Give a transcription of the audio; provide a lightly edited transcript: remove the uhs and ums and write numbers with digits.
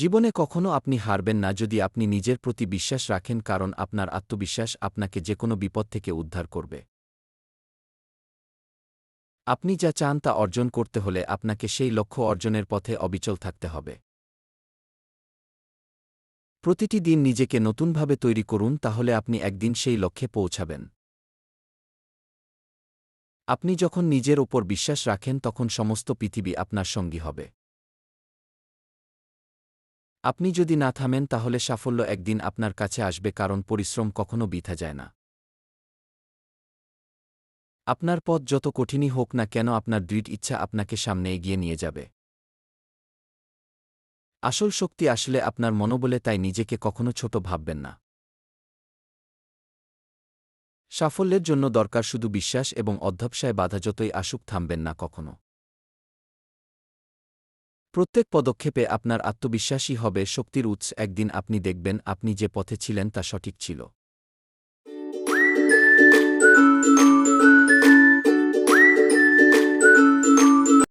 জীবনে কখনো আপনি হারবেন না যদি আপনি নিজের প্রতি বিশ্বাস রাখেন, কারণ আপনার আত্মবিশ্বাস আপনাকে যেকোনো বিপদ থেকে উদ্ধার করবে। আপনি যা চান তা অর্জন করতে হলে আপনাকে সেই লক্ষ্য অর্জনের পথে অবিচল থাকতে হবে। প্রতিটি দিন নিজেকে নতুনভাবে তৈরি করুন, তাহলে আপনি একদিন সেই লক্ষ্যে পৌঁছাবেন। আপনি যখন নিজের ওপর বিশ্বাস রাখেন তখন সমস্ত পৃথিবী আপনার সঙ্গী হবে। আপনি যদি না থামেন তাহলে সাফল্য একদিন আপনার কাছে আসবে, কারণ পরিশ্রম কখনো বৃথা যায় না। আপনার পথ যত কঠিনই হোক না কেন, আপনার দৃঢ় ইচ্ছা আপনাকে সামনে এগিয়ে নিয়ে যাবে। আসল শক্তি আসলে আপনার মনোবলে, তাই নিজেকে কখনো ছোট ভাববেন না। সাফল্যের জন্য দরকার শুধু বিশ্বাস এবং অধ্যবসায়। বাধা যতই আসুক থামবেন না কখনো। প্রত্যেক পদক্ষেপে আপনার আত্মবিশ্বাসই হবে শক্তির উৎস। একদিন আপনি দেখবেন আপনি যে পথে ছিলেন তা সঠিক ছিল।